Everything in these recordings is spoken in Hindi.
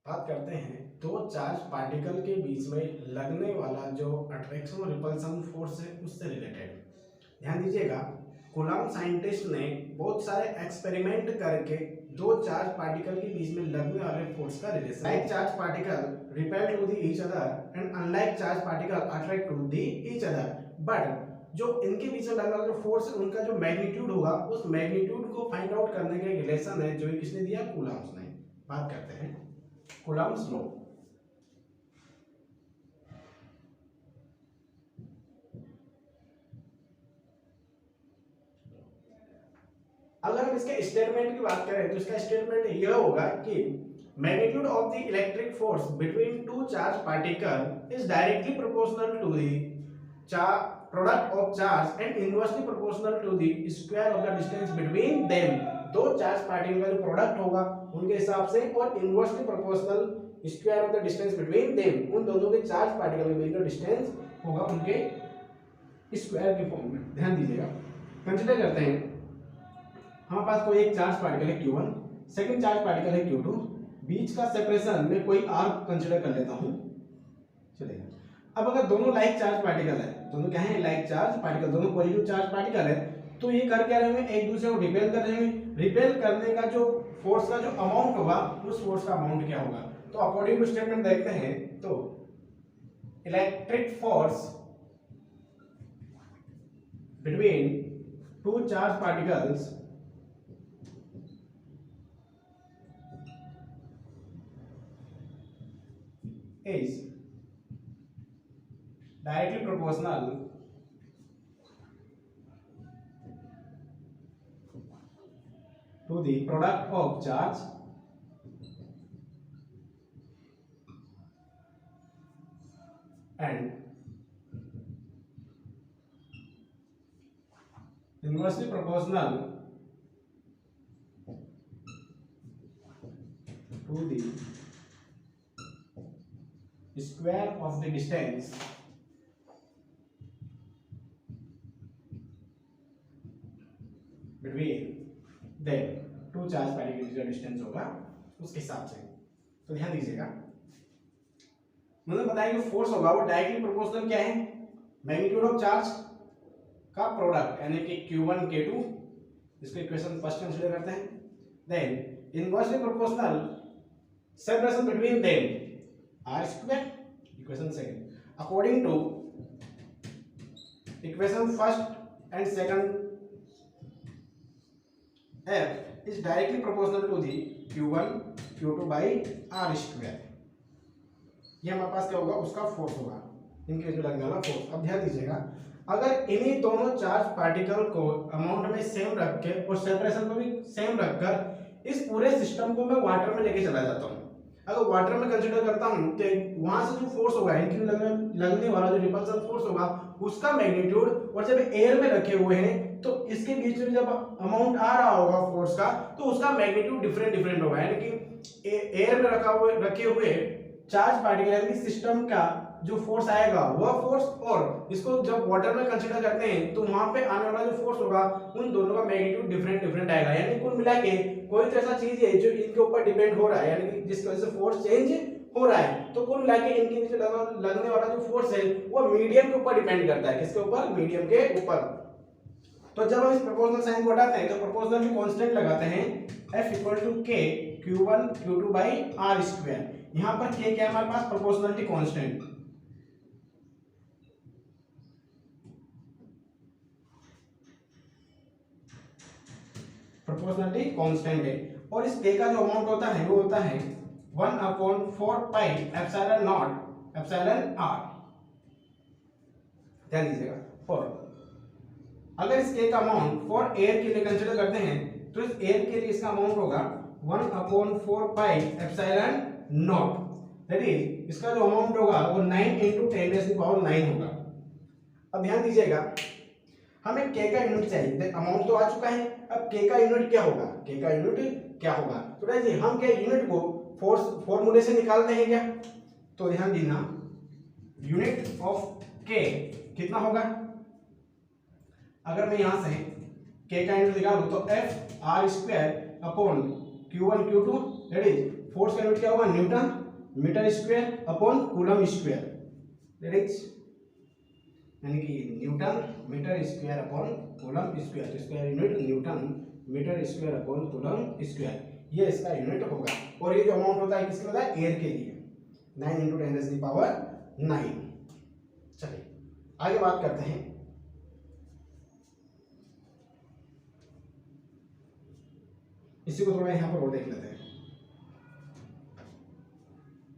बात करते हैं दो चार्ज पार्टिकल के बीच में लगने वाला जो अट्रैक्शन और रिपल्सन फोर्स है उससे रिलेटेड। ध्यान दीजिएगा, कूलम्ब साइंटिस्ट ने बहुत सारे एक्सपेरिमेंट करके दो चार्ज पार्टिकल के बीच में लगने वाले फोर्स का relation, like charge particle repel to the each other and unlike charge particle attract to the each other, but जो इनके बीच में लगने वाला जो फोर्स है उनका जो मैग्नीट्यूड होगा उस मैग्नीट्यूड को फाइंड आउट करने का एक रिलेशन है जो किसने दिया, कूलम्ब ने। बात करते हैं कूलम्ब्स लॉ। अगर हम इसके स्टेटमेंट की बात करें तो इसका स्टेटमेंट यह होगा कि magnitude of the electric force between two charge particle is directly proportional to the product of charge and inversely proportional to the square of the distance between them. दो चार्ज पार्टिकल का जो प्रोडक्ट होगा उनके हिसाब से और inversely proportional square of the distance between them, उन दोनों के चार्ज पार्टिकल के बीच का डिस्टेंस होगा उनके स्क्वायर के फॉर्म में। ध्यान दीजिएगा, कंसीडर करते हैं हमारे पास कोई एक चार्ज पार्टिकल है Q1, सेकंड चार्ज पार्टिकल है Q2, बीच का सेपरेशन में कोई R कंसीडर कर लेता हूं, चलेगा। अब अगर दोनों लाइक चार्ज पार्टिकल है, दोनों क्या है, लाइक चार्ज पार्टिकल, दोनों पॉजिटिव चार्ज पार्टिकल है, तो ये कर क्या रहे हैं, एक दूसरे को रिपेल कर रहे हैं। रिपेल करने का जो फोर्स का जो अमाउंट होगा उस फोर्स का अमाउंट क्या होगा, तो अकॉर्डिंग टू स्टेटमेंट देखते हैं तो electric force between two charge particles is directly proportional to the product of charge and inversely proportional to the square of the distance between them, two charge particle का डिस्टेंस होगा उसके हिसाब से। तो ध्यान दीजिएगा, मतलब बताया कि फोर्स होगा वो डायरेक्टली प्रोपोर्शनल क्या है, मैग्नीट्यूड ऑफ चार्ज का प्रोडक्ट यानी कि Q1 K2, इसको इक्वेशन फर्स्ट कंसीडर करते हैं। Then inversely proportional separation between them R square, equation second, according to equation first and second, F is directly proportional to the Q1 Q2 by R square। ये हमारे पास क्या होगा, उसका फोर्स होगा, इनके बीच में लगने वाला फोर्स। अब ध्यान दीजिएगा, अगर इन्हीं दोनों चार्ज पार्टिकल को अमाउंट में सेम रख के और सेपरेशन को भी सेम रखकर इस पूरे सिस्टम को मैं वाटर में लेके चला जाता हूँ, अगर वाटर में कंसीडर करता हूं तो वहां से जो फोर्स होगा, इनके लगने वाला जो रिपल्सन फोर्स होगा उसका मैग्नीट्यूड, और जब एयर में रखे हुए हैं तो इसके बीच में जब अमाउंट आ रहा होगा फोर्स का तो उसका मैग्नीट्यूड डिफरेंट डिफरेंट होगा। यानी कि एयर में रखे हुए चार्ज पार्टिकल यानी सिस्टम का जो फोर्स आएगा वह फोर्स, और इसको जब वाटर में कंसीडर करते हैं तो वहां पे आने वाला जो फोर्स होगा उन दोनों का मैग्नीट्यूड डिफरेंट डिफरेंट आएगा। यानी कुल मिला के कोई तो ऐसा चीज है जो इनके ऊपर डिपेंड हो रहा है, यानी कि जिसकी वजह से फोर्स चेंज हो रहा है, तो कुल मिला के इनके नीचे लगने वाला जो फोर्स है वो मीडियम के ऊपर डिपेंड करता है। किसके ऊपर, मीडियम के ऊपर। तो जब हम इस प्रोपोर्शनल साइन को हटाते हैं तो प्रोपोर्शनल में कांस्टेंट लगाते हैं F equal to K Q1 Q2 by R square. यहां पर K क्या है हमारे पास, प्रोपोर्शनलिटी कांस्टेंट, प्रोपोर्शनलिटी कांस्टेंट है, और इस K का जो अमाउंट होता है वो होता है 1/4 pi epsilon naught epsilon R। ध्यान दीजिएगा, और अगर इस K का अमाउंट फॉर एयर के लिए कंसीडर करते हैं तो इस एयर के लिए इसका अमाउंट होगा 1/4 pi epsilon not, that is इसका जो अमाउंट होगा वो 9 × 10⁹ होगा। अब ध्यान दीजिएगा, हमें K का यूनिट चाहिए, अमाउंट तो आ चुका है, अब K का यूनिट क्या होगा, K का यूनिट क्या होगा, तो जी हम क्या यूनिट को फोर्स फॉर्मूले से निकालते हैं क्या, तो ध्यान देना यूनिट ऑफ K कितना होगा, अगर मैं यहां से K का यूनिट निकालूं तो F R square upon Q1 Q2 that is force का यूनिट क्या होगा, newton metre square upon coulomb square, that is यानी कि newton metre square upon coulomb square, इसका unit newton metre square upon coulomb square, ये इसका यूनिट होगा। और ये जो अमाउंट होता है किसके होता है, एयर के लिए, 9 × 10⁹9। चलिए आगे बात करते हैं। इसी को थोड़ा यहाँ पर और देख लेते हैं।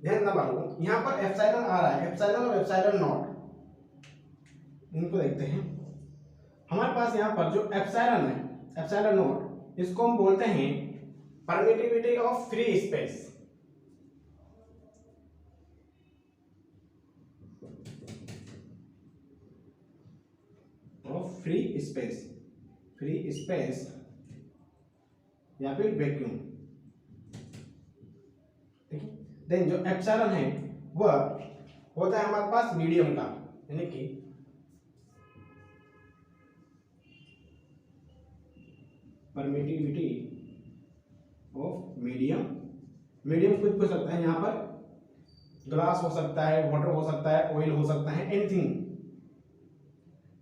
ध्यान ना मारो, यहाँ पर एप्सिलॉन आ रहा है, एप्सिलॉन और एप्सिलॉन नॉट, इनको देखते हैं। हमारे पास यहाँ पर जो एप्सिलॉन है, एप्सिलॉन नॉट, इसको हम बोलते हैं permittivity of free space. Of free space, free space या फिर वैक्यूम, ठीक है। देन जो एप्सिलॉन है वह होता है हमारे पास मीडियम का, यानी कि परमिटिविटी ऑफ मीडियम, मीडियम कुछ हो सकता है, यहाँ पर ग्लास हो सकता है, वाटर हो सकता है, ऑयल हो सकता है, एनीथिंग।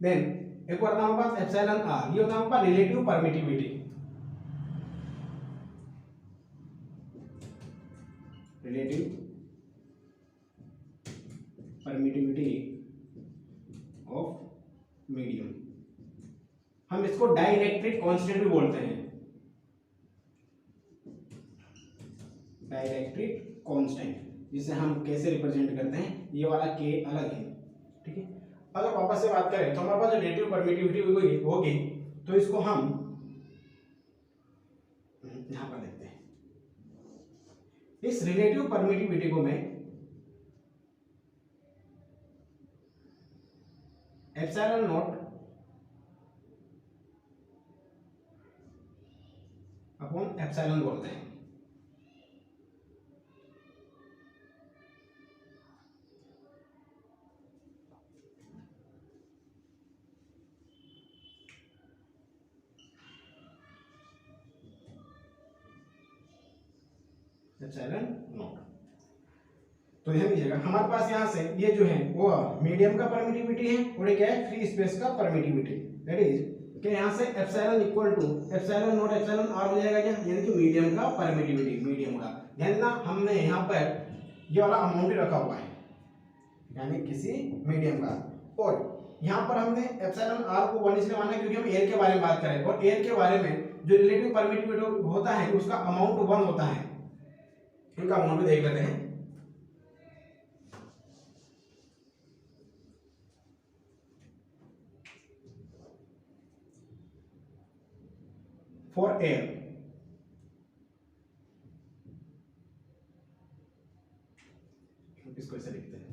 देन एक बार हमारे पास एप्सिलॉन आर, ये होता है हमारे पास relative permittivity, relative permittivity of medium. हम इसको डाइलेक्ट्रिक कांस्टेंट भी बोलते हैं, डाइलेक्ट्रिक कांस्टेंट, जिसे हम कैसे रिप्रेजेंट करते हैं, ये वाला के अलग है, ठीक है। अगर वापस से बात करें तो हमारे पास जो रिलेटिव परमिटिविटी होगी तो इसको हम यहां पर देखते हैं। इस रिलेटिव परमिटिविटी को मैं एप्सिलॉन नॉट अपॉन एप्सिलॉन बोलते हैं। एप्सिलॉन नॉट, तो ध्यान दीजिएगा हमारे पास यहाँ से ये जो है वो मीडियम का परमिटिविटी है और ये क्या है, फ्री स्पेस का परमिटिविटी, दैट इज कि यहाँ से epsilon equal to epsilon naught epsilon r हो जाएगा क्या, यानी कि मीडियम का परमिटिविटी, मीडियम का। ध्यान देना हमने यहाँ पर ये वाला अमाउंट रखा हुआ है, यानी किसी मीडियम का, और यहाँ पर हमने एप्सिलॉन आर को 1 इसलिए माना क्योंकि हम एयर के बारे में बात करें, और एयर के बारे में जो रिलेटिव परमिटिविटी होता है उसका अमाउंट 1 होता है। इनका अमाउंट भी देख लेते हैं। फॉर एयर, इसको ऐसे लिखते हैं,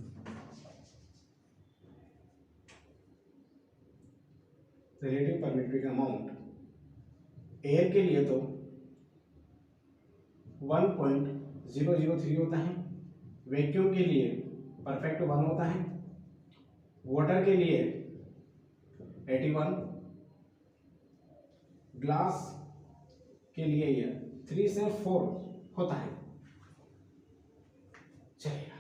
रिलेटिव परमिटिविटी अमाउंट एयर के लिए तो 1.003 होता है, वैक्यूम के लिए परफेक्ट 1 होता है, वाटर के लिए 81, ग्लास के लिए ये 3 से 4 होता है। चलिए,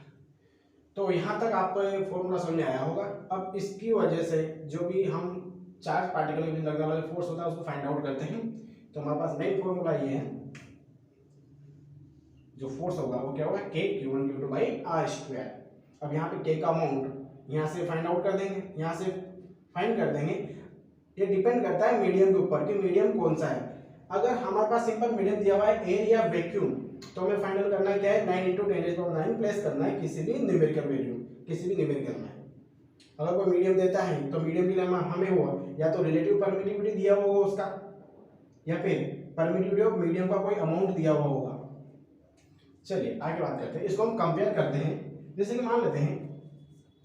तो यहां तक आपको ये फॉर्मूला समझ में आया होगा। अब इसकी वजह से जो भी हम चार्ज पार्टिकल में लगने वाला फोर्स होता है उसको फाइंड आउट करते हैं। तो हमारे पास मेन फॉर्मूला ये है, जो फोर्स होगा वो क्या होगा, K/Q1Q2/r²। अब यहाँ पे K का अमाउंट यहाँ से फाइंड आउट कर देंगे, यहाँ से फाइंड कर देंगे। ये डिपेंड करता है मीडियम के ऊपर कि मीडियम कौन सा है। अगर हमारे पास सिंपल मीडियम दिया हुआ है एयर या वैक्यूम, तो हमें फाइनल करना क्या है, 9 × 10⁹ प्लेस करना है किसी भी न्यूमेरिकल वैल्यू, किसी भी न्यूमेरिकल में। अगर कोई मीडियम देता है तो मीडियम के लिए हमें हुआ या तो रिलेटिव परमिटिविटी दिया हुआ होगा उसका, या फिर परमिटिविटी ऑफ मीडियम का कोई अमाउंट दिया हुआ होगा। चलिए आगे बात करते हैं, इसको हम कंपेयर करते हैं। जैसे कि मान लेते हैं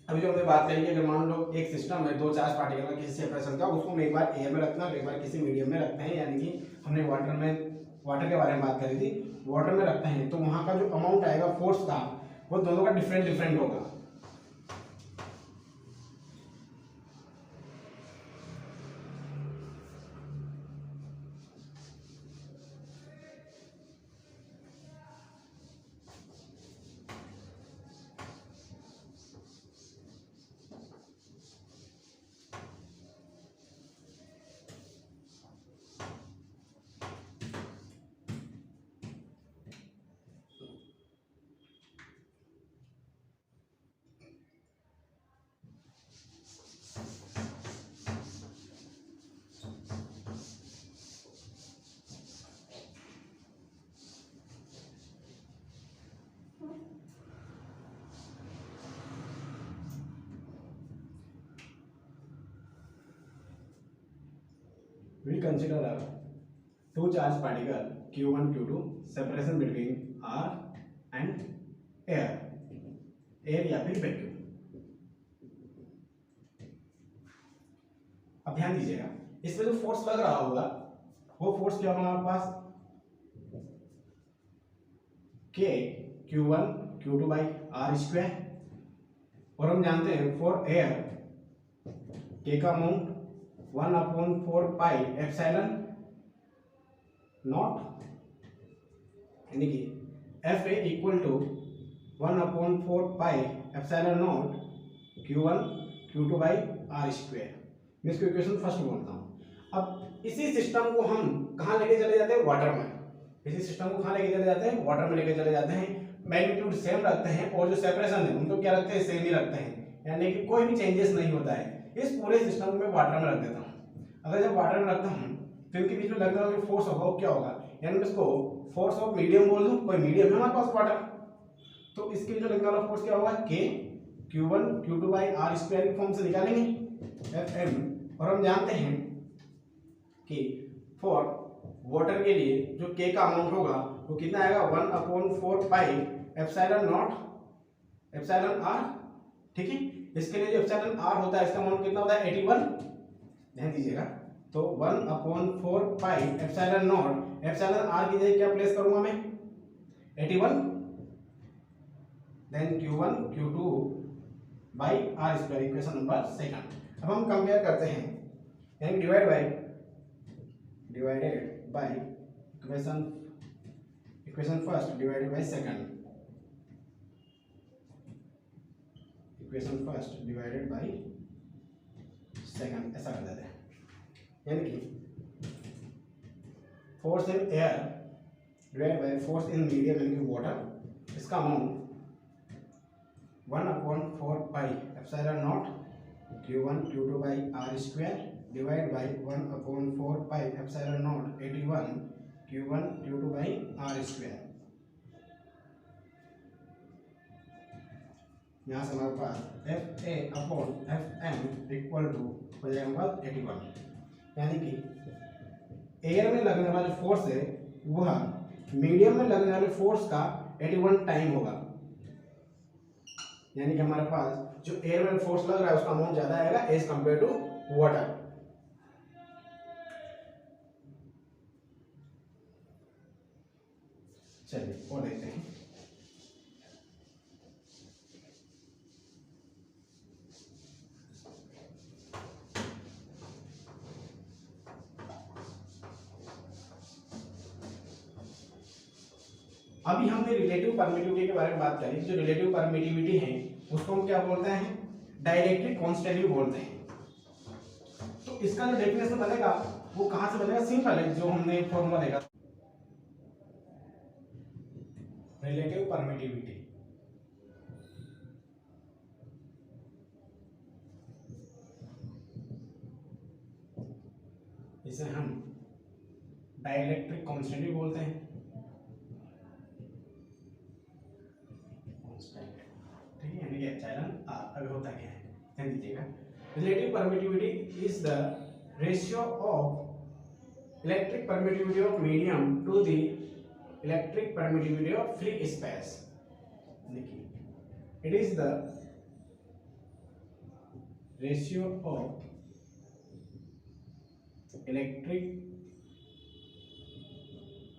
अभी जो हमने बात करी, अगर मान लो एक सिस्टम है, 2 चार्ज पार्टिकल का किसी सेपरेशन का, उसको हम एक बार एयर में रखना है, एक बार किसी मीडियम में रखते हैं, यानी कि हमने वाटर के बारे में बात करी थी, वाटर में रखते हैं, तो वहां का जो अमाउंट आएगा फोर्स का, वो दोनों का डिफरेंट होगा। we consider a two charge particle Q1 Q2 separation between R and air या फिर वैक्यूम। अब ध्यान दीजिएगा, इसमें जो फोर्स लग रहा होगा वो फोर्स क्या होगा हमारे पास K Q1 Q2 by r square, और हम जानते हैं फॉर एयर K का अमाउंट 1/4 पाई एप्सिलॉन नॉट, यानी कि F A equal to 1/4 pi epsilon naught Q1 Q2 by r square. मैं इसको इक्वेशन फर्स्ट बोलता हूँ। अब इसी सिस्टम को हम कहाँ लेके चले जाते हैं, वाटर में। इसी सिस्टम को कहाँ लेके चले जाते हैं, वाटर में लेके चले जाते हैं। मैग्नीट्यूड सेम रखते हैं और जो सेपरेशन है उनको क्या रखते हैं, सेम ही रखते हैं, यानी कि कोई भी चेंजेस नहीं होता है। इस पूरे सिस्टम को मैं वाटर में रख देता हूँ। अगर जब वाटर में रखता हूँ तो इनके बीच में लगने वाला जो फोर्स होगा वो क्या होगा, यानी मैं इसको फोर्स ऑफ मीडियम बोल दूँ। कोई मीडियम है हमारे पास वाटर, तो इसके लिए लगने वाला फोर्स क्या होगा, K Q1 Q2 by r square की फॉर्म से निकालेंगे Fm। और हम जानते हैं कि फॉर वाटर के लिए जो K का अमाउंट होगा वो कितना आएगा, 1/4 pi epsilon naught epsilon r. ठीक है, इसके लिए जो एप्सिलॉन आर होता है इसका अमाउंट कितना होता है, 81। ध्यान दीजिएगा, तो 1/4 pi epsilon naught epsilon r की जगह क्या प्लेस करूंगा मैं, 81, then Q1 Q2 by r square, equation number second. अब हम कंपेयर करते हैं, यानी divided by equation first divided by second, equation first divided by second, ऐसा कर देते हैं। यानी कि force in air divided by force in medium यानी कि वाटर, इसका amount 1/4 pi epsilon naught Q1 Q2 by r square divide by 1/4 pi epsilon naught 81 Q1 Q2 by r square. यहाँ से हमारे पास FA/FM इक्वल टू हो जाएगा 81, यानी कि एयर में लगने वाला जो फोर्स है वह मीडियम में लगने वाले फोर्स का 81 टाइम होगा। यानी कि हमारे पास जो एयर में फोर्स लग रहा है उसका अमाउंट ज्यादा आएगा एज कंपेयर टू वाटर। चलिए और देखते हैं। अभी हमने रिलेटिव परमिटिविटी के बारे में बात करी। जो रिलेटिव परमिटिविटी है उसको हम क्या बोलते हैं, डाइलेक्ट्रिक कांस्टेंट भी बोलते हैं। तो इसका जो डेफिनेशन बनेगा वो कहां से बनेगा, सिंपल है, जो हमने फॉर्मूला देखा, रिलेटिव परमिटिविटी इसे हम डाइलेक्ट्रिक कांस्टेंट भी बोलते हैं। ठीक है, यानी कि एप्सिलॉन आर। अब होता क्या है, ध्यान दीजिएगा, relative permittivity is the ratio of electric permittivity of medium to the electric permittivity of free space. देखिए, it is the ratio of electric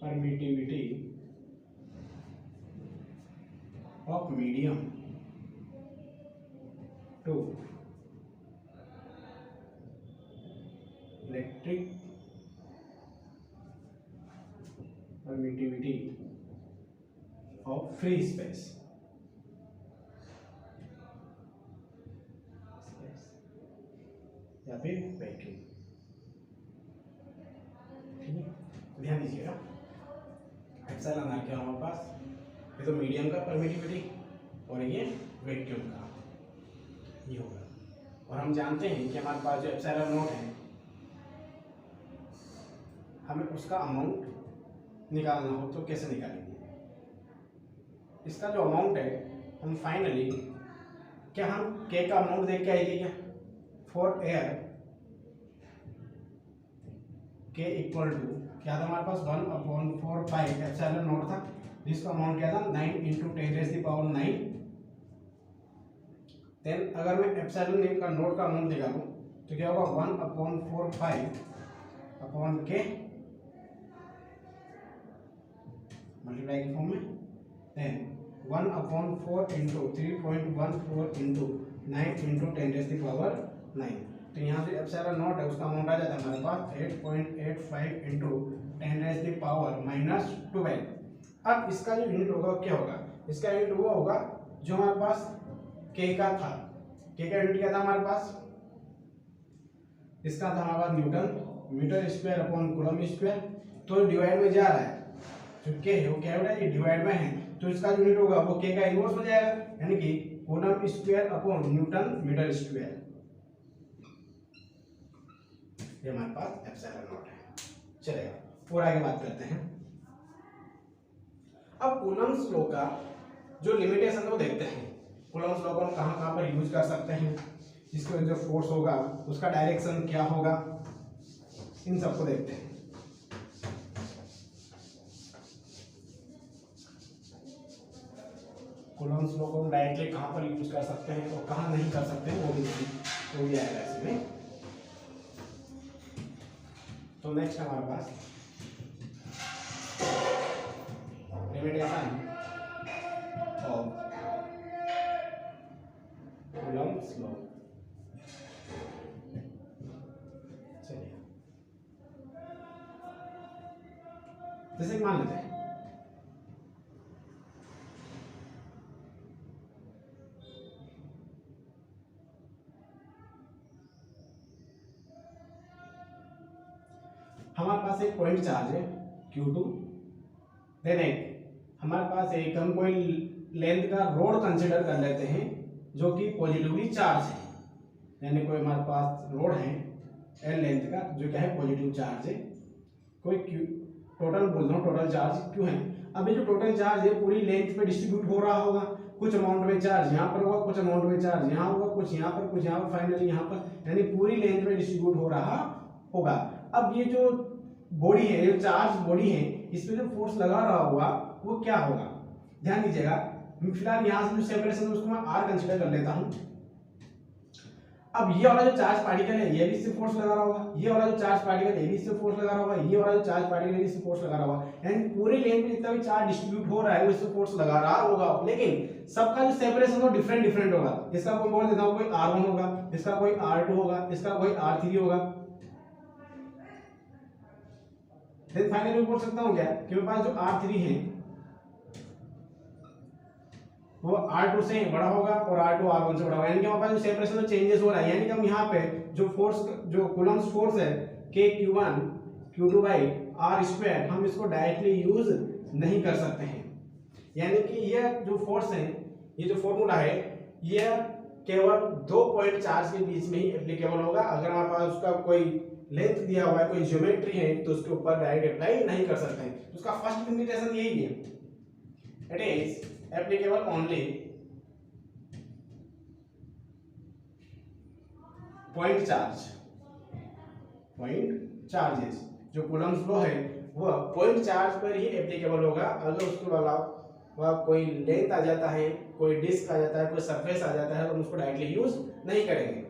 permittivity of medium to electric permittivity of free space या फिर वैक्यूम। ठीक है, ध्यान दीजिएगा, एप्सिलॉन आर क्या हमारे पास, ये तो मीडियम का परमिटिविटी और ये वैक्यूम का ये होगा। और हम जानते हैं कि हमारे पास जो एप्सिलॉन नॉट है हमें उसका अमाउंट निकालना हो तो कैसे निकालेंगे, इसका जो अमाउंट है हम फाइनली क्या हम K का अमाउंट देख के आएंगे क्या, फॉर एयर के इक्वल टू क्या था हमारे पास 1/4 पाई एप्सिलॉन नॉट था, जिसका अमाउंट क्या था 9 इंटू 10⁻⁹। देन अगर मैं एप्सिलॉन का नोट का अमाउंट निकालूं तो क्या होगा 1/4 पाई अपॉन के मल्टीप्लाई के फॉर्म में, देन 1/4 इंटू 3.14 इंटू 9 इंटू 10⁻⁹। तो यहाँ जो एप्सिलॉन नॉट है उसका अमाउंट आ जाता है हमारे पास 8.85 इंटू 10⁻⁻12। अब इसका जो यूनिट होगा क्या होगा, इसका यूनिट वो होगा जो हमारे पास के का था। के का यूनिट क्या था हमारे पास, इसका था हमारे पास newton metre square upon coulomb square. तो डिवाइड में जा रहा है, जो के है वो क्या हो रहा है, ये डिवाइड में है, तो इसका जो यूनिट होगा वो के का इनवर्स हो जाएगा, यानी कि coulomb square upon newton metre square. ये हमारे पास एप्सिलॉन नॉट है। चलेगा और आगे बात करते हैं। अब कूलम्स लॉ का जो लिमिटेशन है वो देखते हैं। कूलम्स लॉ को हम कहाँ कहाँ पर यूज कर सकते हैं, इसके जो फोर्स होगा उसका डायरेक्शन क्या होगा, इन सबको देखते हैं। कूलम्स लॉ को हम डायरेक्टली कहाँ पर यूज कर सकते हैं और कहाँ नहीं कर सकते हैं वो भी आएगा इसमें। तो नेक्स्ट हमारे पास लिमिटेशन ऑफ कूलम्स लॉ। चलिए जैसे मान लेते हैं हमारे पास एक पॉइंट चार्ज है Q2, देन हमारे पास एक हम कोई लेंथ का रोड कंसीडर कर लेते हैं जो कि पॉजिटिवली चार्ज है, यानी कोई हमारे पास रोड है L लेंथ का जो क्या है पॉजिटिव चार्ज है। कोई टोटल बोल रहा हूँ, टोटल चार्ज क्यों है। अब ये जो टोटल चार्ज है पूरी लेंथ पे डिस्ट्रीब्यूट हो रहा होगा, कुछ अमाउंट में चार्ज यहाँ पर होगा, कुछ अमाउंट में चार्ज यहाँ होगा, कुछ यहाँ पर, कुछ यहाँ पर, फाइनली यहाँ पर, यानी पूरी लेंथ में डिस्ट्रीब्यूट हो रहा होगा। अब ये जो बॉडी है, जो चार्ज बॉडी है, इस पे जो फोर्स लगा रहा होगा वो क्या होगा, ध्यान दीजिएगा। फिलहाल यहाँ से जो सेपरेशन है उसको मैं R कंसीडर कर लेता हूँ। अब ये वाला जो चार्ज पार्टिकल है ये भी इससे फोर्स लगा रहा होगा, ये वाला जो चार्ज पार्टिकल है ये भी इससे फोर्स लगा रहा होगा, ये वाला जो चार्ज पार्टिकल है इससे फोर्स लगा रहा होगा, यानी पूरे लेंथ में जितना भी चार्ज डिस्ट्रीब्यूट हो रहा है वो इससे फोर्स लगा रहा होगा। लेकिन सबका जो सेपरेशन हो डिफरेंट डिफरेंट होगा। इसका कोई बोल देता हूँ कोई R1 होगा, इसका कोई R2 होगा, इसका कोई R3 होगा। देन फाइनली मैं बोल सकता हूँ क्या कि मेरे पास जो R3 है वो R2 से बड़ा होगा और R2 R1 से बड़ा होगा, यानी कि हमारे पास जो सेपरेशन में चेंजेस हो रहा है, यानी कि हम यहाँ पे जो फोर्स, जो कूलम्स फोर्स है K Q1 Q2 by R square, हम इसको डायरेक्टली यूज नहीं कर सकते हैं। यानी कि ये जो फोर्स है, ये जो फॉर्मूला है, ये केवल दो पॉइंट चार्ज के बीच में ही एप्लीकेबल होगा। अगर हमारे पास उसका कोई लेंथ दिया हुआ है, कोई ज्योमेट्री है, तो उसके ऊपर डायरेक्ट अप्लाई नहीं कर सकते हैं। तो उसका फर्स्ट लिमिटेशन यही है, it is applicable only point charges. जो कूलम्स लॉ है वह पॉइंट चार्ज पर ही एप्लीकेबल होगा। अगर उसके अलावा कोई लेंथ आ जाता है, कोई डिस्क आ जाता है, कोई सरफेस आ जाता है, तो हम उसको डायरेक्टली यूज नहीं करेंगे।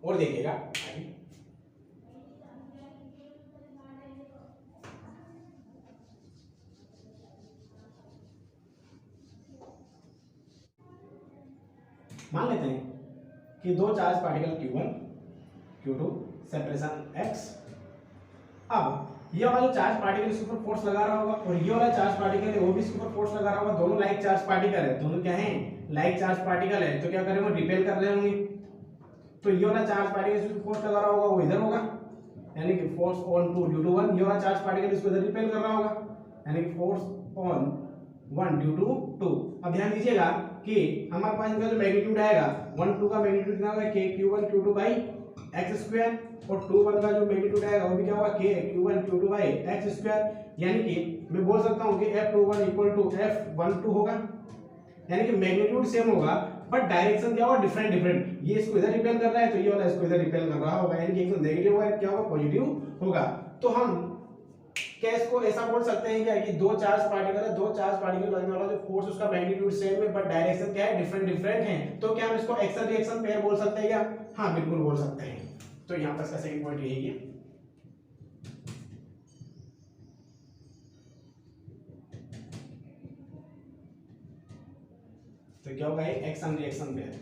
और देखिएगा मान लेते हैं कि दो charge particle Q1 Q2 separation x। अब ये वाला जो चार्ज पार्टिकल इसके ऊपर फोर्स लगा रहा होगा और ये वाला चार्ज पार्टिकल है वो भी इसके ऊपर फोर्स लगा रहा होगा। दोनों लाइक चार्ज पार्टिकल है, दोनों क्या है, लाइक चार्ज पार्टिकल है। तो क्या करेंगे, रिपेल कर रहे होंगे। तो ये वाला चार्ज पार्टिकल इसके ऊपर फोर्स लगा रहा होगा वो इधर होगा, यानी कि फोर्स ऑन 2 ड्यू टू 1। ये वाला चार्ज पार्टिकल इसको इधर रिपेल कर रहा होगा, यानी कि फोर्स ऑन 1 ड्यू टू 2। अब ध्यान दीजिएगा कि हमारे पास इनका जो मैग्नीट्यूड आएगा 1 2 का मैग्नीट्यूड कितना होगा k q1 q2 by x square, और 2 1 का जो मैग्नीट्यूड आएगा वो भी क्या होगा k q1 q2 by x square. यानी कि मैं बोल सकता हूं कि f21 इक्वल टू f12 होगा, यानी कि मैग्नीट्यूड सेम होगा बट डायरेक्शन क्या होगा, डिफरेंट डिफरेंट। ये इसको इधर रिपेल कर रहा है तो ये वाला इसको इधर रिपेल कर रहा होगा, यानी कि एक तो नेगेटिव होगा, क्या होगा, पॉजिटिव होगा। तो हम क्या इसको ऐसा बोल सकते हैं क्या कि दो चार्ज पार्टिकल है, दो चार्ज पार्टिकल लगने वाला जो फोर्स उसका मैग्नीट्यूड सेम है बट डायरेक्शन क्या है, डिफरेंट डिफरेंट है, तो क्या हम इसको एक्शन रिएक्शन पेयर बोल सकते हैं क्या? हाँ बिल्कुल बोल सकते हैं। तो यहाँ पर इसका सेकंड पॉइंट यही है। तो क्या होगा, action reaction pair.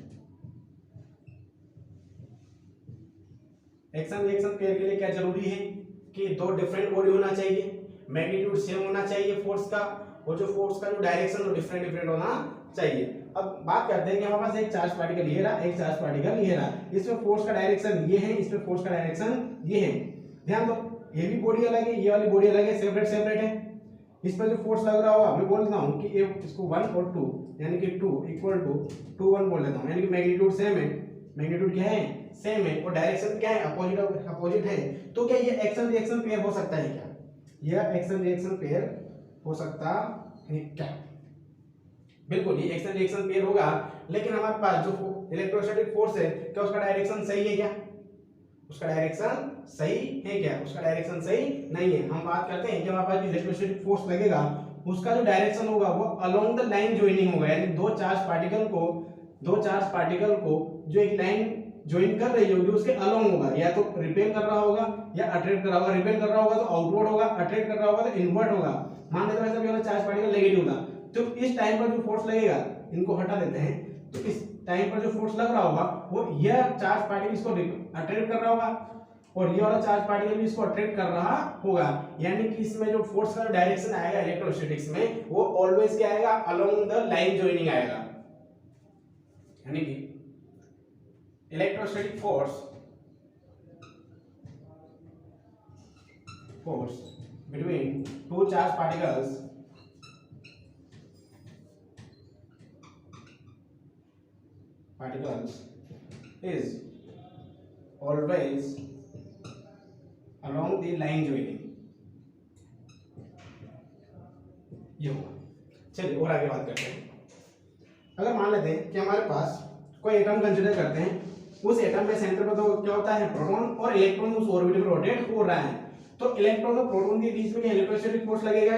Action reaction pair के लिए क्या जरूरी है कि दो डिफरेंट बॉडी होना चाहिए, मैग्नीट्यूड सेम होना चाहिए फोर्स का, और जो फोर्स का जो डायरेक्शन वो डिफरेंट डिफरेंट होना चाहिए। अब बात करते हैं कि हमारे पास एक चार्ज पार्टिकल ये रहा, एक चार्ज पार्टिकल ये रहा, इसमें फोर्स का डायरेक्शन ये है, इसमें फोर्स का डायरेक्शन ये है। ध्यान दो, ये भी बॉडी अलग है, ये वाली बॉडी अलग है, सेपरेट सेपरेट है। इस पर जो फोर्स लग रहा होगा मैं बोल देता हूँ कि इसको 1 और 2 यानी कि 2 इक्वल टू 2 1 बोल देता हूँ, यानी कि मैग्नीट्यूड सेम है, मैग्नीट्यूड क्या है, सेम है, और डायरेक्शन क्या है, अपोजिट है। तो क्या ये एक्शन रिएक्शन पेयर हो सकता है क्या? यह एक्शन रिएक्शन पेयर हो सकता है क्या? बिल्कुल ये एक्शन रिएक्शन पेयर होगा, लेकिन हमारे पास जो इलेक्ट्रोस्टैटिक फोर्स है क्या उसका डायरेक्शन सही है क्या? उसका डायरेक्शन सही है क्या? उसका डायरेक्शन सही नहीं है। हम बात करते हैं कि हमारे पास जो इलेक्ट्रोस्टैटिक फोर्स लगेगा उसका जो डायरेक्शन होगा वो अलोंग द लाइन ज्वाइनिंग होगा, यानी दो चार्ज पार्टिकल को जो एक लाइन ज्वाइन कर रही होगी उसके अलोंग होगा, या तो रिपेल कर रहा होगा या अट्रैक्ट कर रहा होगा। रिपेल कर रहा होगा तो आउटवर्ड होगा, अट्रैक्ट कर रहा होगा तो इनवर्ट होगा। मान लेते हैं ऐसा चार्ज पार्टिकल नेगेटिव था, तो इस टाइम पर जो फोर्स लगेगा, इनको हटा देते हैं, तो इस टाइम पर जो फोर्स लग रहा होगा वो यह चार्ज पार्टिकल इसको अट्रैक्ट कर रहा होगा और ये वाला चार्ज पार्टिकल भी इसको अट्रैक्ट कर रहा होगा। यानी कि इसमें जो फोर्स का डायरेक्शन आएगा इलेक्ट्रोस्टैटिक्स में वो ऑलवेज क्या आएगा, अलोंग द लाइन ज्वाइनिंग आएगा। यानी कि electrostatic force between two charged particles is always along the line joining। ये होगा। चलिए और आगे बात करते हैं। अगर मान लेते हैं कि हमारे पास कोई एटम कंसीडर करते हैं, उस एटम के सेंटर पर तो क्या होता है, प्रोटॉन, और इलेक्ट्रॉन उस ऑर्बिट पर रोटेट हो रहा है, तो इलेक्ट्रॉन और प्रोटॉन के बीच में इलेक्ट्रोस्टैटिक फोर्स लगेगा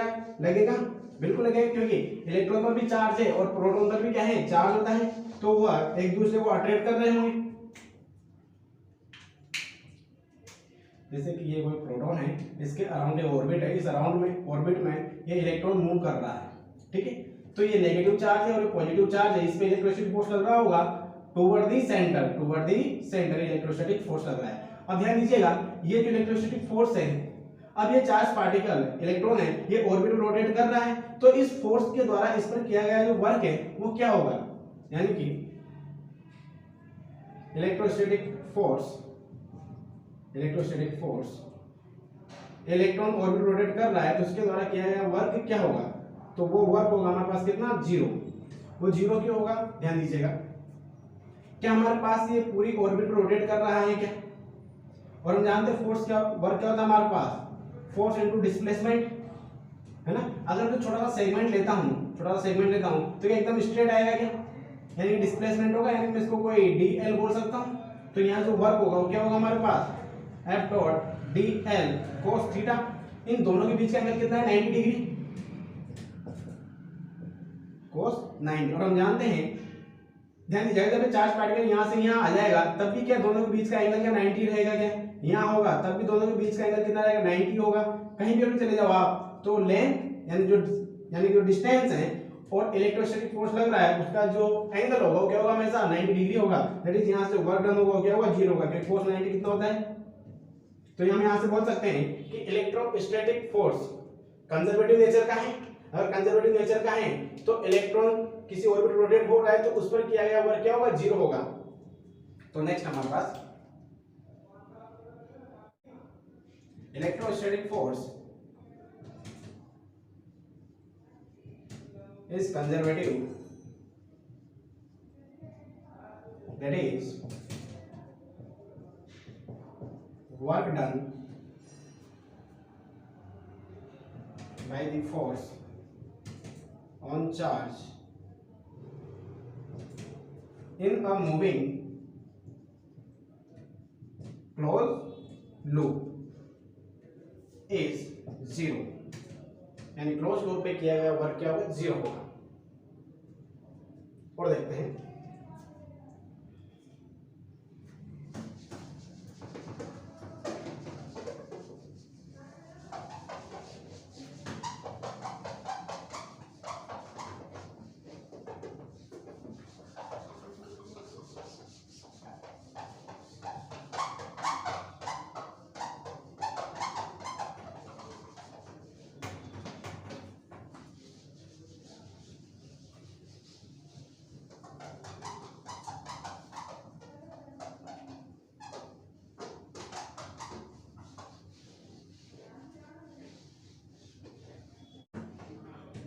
बिल्कुल लगेगा, क्योंकि इलेक्ट्रॉन पर भी चार्ज है और प्रोटॉन पर भी क्या है, चार्ज होता है, तो वह एक दूसरे को अट्रैक्ट कर रहे होंगे। जैसे कि ये कोई प्रोटॉन है, इसके अराउंड एक ऑर्बिट है, इस ऑर्बिट में ये इलेक्ट्रॉन मूव कर रहा है, ठीक है। तो ये नेगेटिव चार्ज है और ये पॉजिटिव चार्ज है, इसमें इलेक्ट्रोस्टैटिक फोर्स लग रहा होगा toward the centre electrostatic force लग रहा है। अब ध्यान दीजिएगा, ये जो इलेक्ट्रोस्टैटिक फोर्स है, अब ये चार्ज पार्टिकल इलेक्ट्रॉन है, ये ऑर्बिट में रोटेट कर रहा है, तो इस फोर्स के द्वारा इस पर किया गया जो वर्क है वो क्या होगा, यानी कि electrostatic force electron orbit rotate कर रहा है, तो उसके द्वारा किया गया वर्क क्या होगा, तो वो वर्क होगा हमारे पास कितना, 0। वो 0 क्यों होगा, ध्यान दीजिएगा, क्या हमारे पास ये पूरी ऑर्बिट रोटेट कर रहा है क्या, और हम जानते हैं फोर्स क्या वर्क क्या होता है हमारे पास, फोर्स इनटू डिस्प्लेसमेंट, है ना। अगर मैं छोटा सा सेगमेंट लेता हूं तो ये एकदम स्ट्रेट आएगा क्या, यानी डिस्प्लेसमेंट होगा, यानी मैं इसको कोई dl बोल सकता हूं। तो यहाँ जो वर्क होगा वो क्या होगा हमारे पास, F डॉट dl cos थीटा। इन दोनों के बीच का एंगल कितना है, 90 डिग्री, cos 90। और हम जानते हैं, ध्यान दीजिएगा, जब चार्ज पार्टिकल यहाँ से यहाँ आ जाएगा तब भी क्या दोनों के बीच का एंगल क्या 90 रहेगा क्या, यहाँ होगा तब भी दोनों के बीच का एंगल कितना रहेगा, 90 होगा। कहीं भी अगर चले जाओ आप तो लेंथ यानी जो डिस्टेंस है और इलेक्ट्रोस्टैटिक फोर्स लग रहा है उसका जो एंगल होगा वो क्या होगा, हमेशा 90 डिग्री होगा। दैट इज यहाँ से वर्क डन होगा क्या होगा, 0 होगा, क्योंकि फोर्स 90 कितना होता है। तो हम यहाँ से बोल सकते हैं कि इलेक्ट्रोस्टैटिक फोर्स कंजर्वेटिव नेचर का है। अगर कंजर्वेटिव नेचर का है तो इलेक्ट्रॉन किसी ऑर्बिट रोटेट हो रहा है तो उस पर किया गया वर्क क्या होगा, 0 होगा। तो नेक्स्ट हमारे पास electrostatic force is conservative, that is work done by the force on charge in a moving closed loop। Is zero, यानी क्लोज लूप पे किया गया वर्क क्या होगा, जीरो होगा। और देखते हैं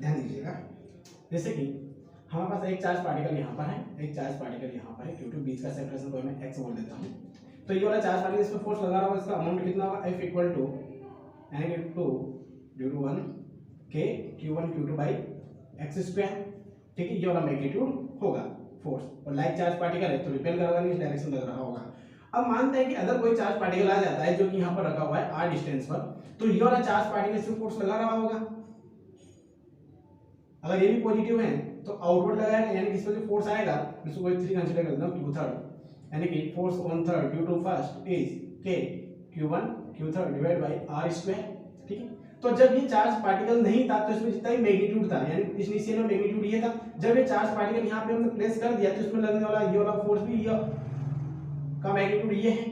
ध्यान दीजिएगा, जैसे कि हमारे पास एक चार्ज पार्टिकल यहाँ पर है, एक चार्ज पार्टिकल यहाँ पर है, Q2 बीच का सेपरेशन को मैं x बोल देता हूँ। तो ये वाला चार्ज पार्टिकल इसमें फोर्स लगा रहा होगा, इसका अमाउंट कितना होगा, F equal to -2 due to 1 k Q1 Q2 by x square. ठीक है, ये वाला मैग्नीट्यूड होगा फोर्स, और लाइक चार्ज पार्टिकल है तो रिपेल कर रहा है, इस डायरेक्शन लग रहा होगा। अब मानते हैं कि अगर कोई चार्ज पार्टिकल आ जाता है जो कि यहाँ पर रखा हुआ है r डिस्टेंस पर, तो ये वाला चार्ज पार्टिकल इसमें फोर्स लगा रहा होगा। अगर ये भी पॉजिटिव है तो आउटवर्ड लगाएगा, यानी कि इसमें जो फोर्स आएगा इसको कोई 3 कंसीडर करता हूं, Q3, यानी कि force on third due to first is K Q1 Q3 divide by r square. ठीक है, तो जब ये चार्ज पार्टिकल नहीं था तो इसमें जितना भी मैग्नीट्यूड था, यानी इनिशियल में मैग्नीट्यूड ये था, जब ये चार्ज पार्टिकल यहाँ पे हमने प्लेस कर दिया तो इसमें लगने वाला ये वाला फोर्स भी ये का मैग्नीट्यूड ये है।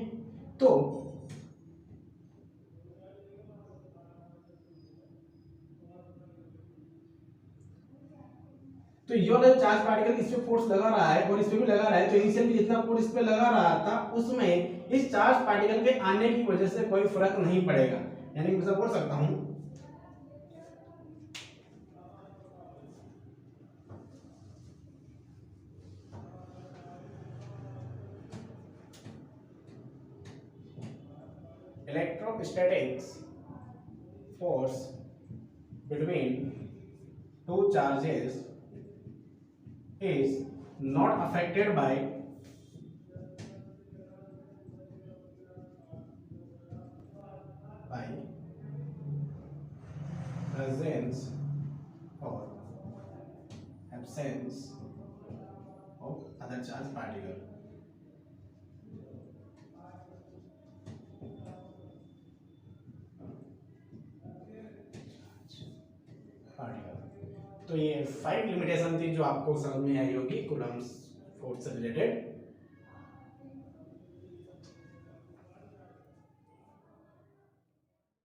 तो ये वाला चार्ज पार्टिकल इस पे फोर्स लगा रहा है और इस पे भी लगा रहा है, तो इनिशियल में जितना फोर्स इस पे लगा रहा था उसमें इस चार्ज पार्टिकल के आने की वजह से कोई फर्क नहीं पड़ेगा। यानी मैं बोल सकता हूं electrostatics force between two charges is not affected by presence or absence of other charge particle. तो ये 5 लिमिटेशन थी जो आपको समझ में आई होगी कूलम्ब्स फोर्स से रिलेटेड।